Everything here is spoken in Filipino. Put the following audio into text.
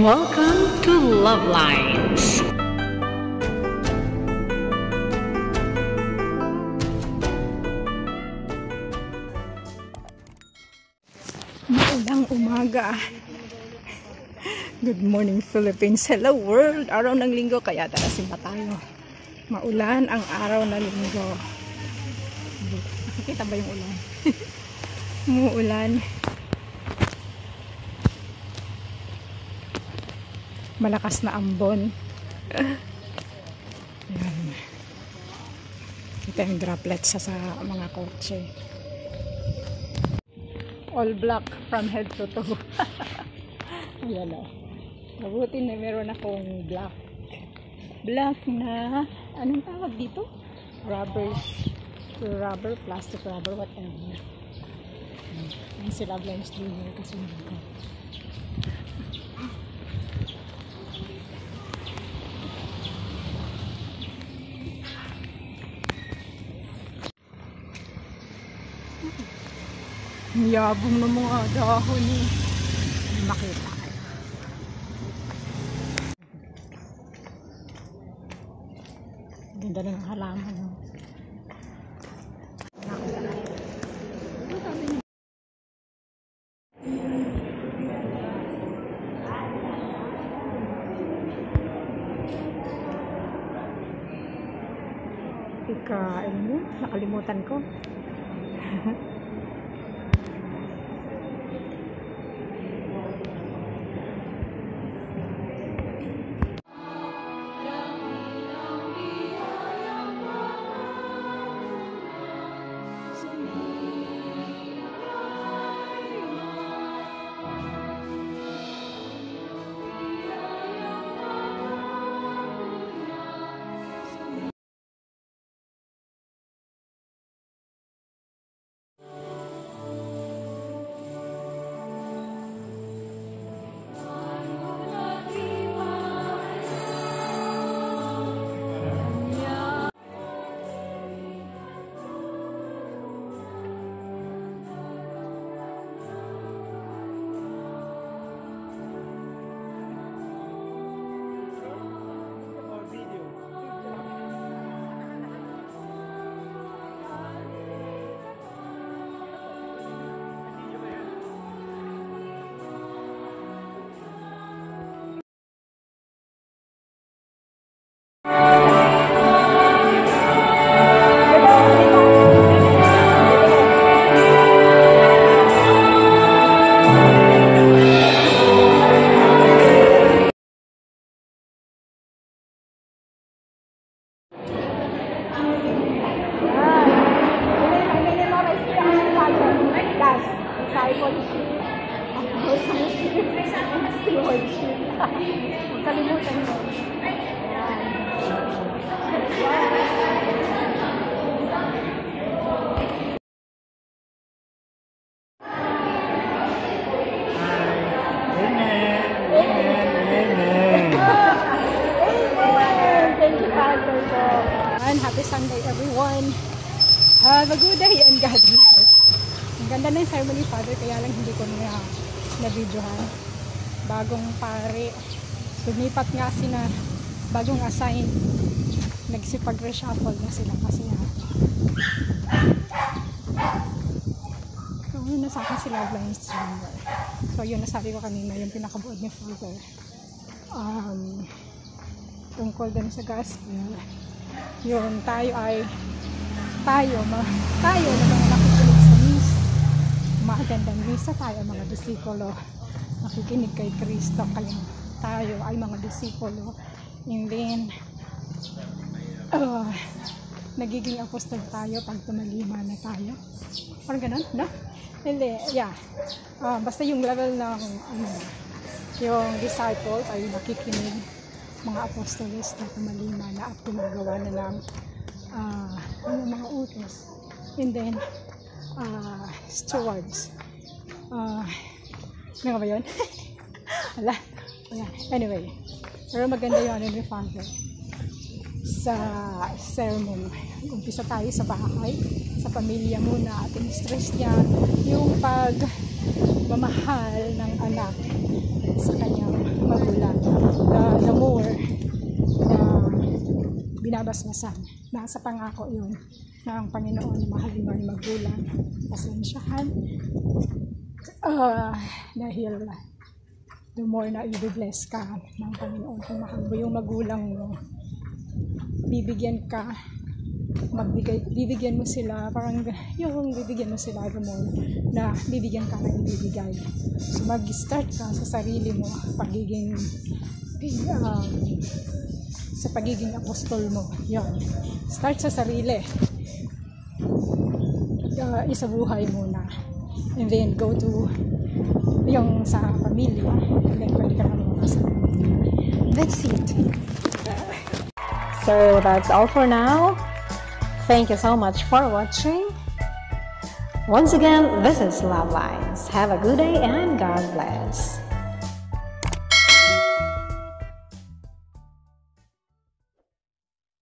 Welcome to Love Lines. Magandang umaga. Good morning Philippines. Hello world. Araw ng linggo kaya tara simba tayo. Maulan ang araw ng linggo. Nakikita ba yung ulan? Umuulan. Malakas na ambon. Ayan. Kita yung droplets sa mga kotse. All black from head to toe. Ayan o. Mabuti na meron akong black na, anong tawag dito? Rubber, plastic rubber, whatever. Ayan sila Lines Junior kasi ko. Yabong ng mga dahon eh. Makita kayo. Ganda na ng halaman. No? Ikain mo? Nakalimutan ko. Kalimutan mo. Thank you, Father. And happy Sunday, everyone. Have a good day and God bless. Ang ganda na yung ceremony, Father, kaya lang hindi ko na-videohan. Bagong pare. Lumipat nga sila, bagong assign. Nagsipag-reshuffle na sila kasi so yun na sa akin sila Lines Junior. So yun nasabi ko kanina, yung pinakabuod ni Father. Tungkol din sa gospel. Yun, tayo na mga nakikinig sa misa. Magandang misa tayo mga disipulo. Nakikinig kay Kristo, kaya tayo ay mga disipulo. And then nagiging apostol tayo pag tumalima na tayo. Parang ganun, no? Hindi, yeah. Basta yung level ng yung disciples ay nakikinig, mga apostoles na tumalima na at gumagawa na ng mga utos. And then stewards. Ano ba yun? Ala. Anyway, pero maganda yun ni Father. sa sermon. Umpisa tayo sa bahay, sa pamilya muna, at stress niya yung pagmamahal ng anak sa kanyang magulang. The more na binabasbasan, nasa pangako yun na ang Panginoon mahalin mo ang magulang, pasensyahan, dahil the more na i-bless ka ng Panginoon kung mahal mo yung magulang mo, bibigyan ka, bibigyan mo sila, parang yung bibigyan mo sila the more na bibigyan ka ng ibibigay. So mag-start ka sa sarili mo, sa pagiging apostol mo. Yun. Start sa sarili. Isabuhay muna. And then go to yung sa pamilya. And then pwede ka naman makasama. That's it. So that's all for now. Thank you so much for watching. Once again, this is Love Lines. Have a good day and God bless.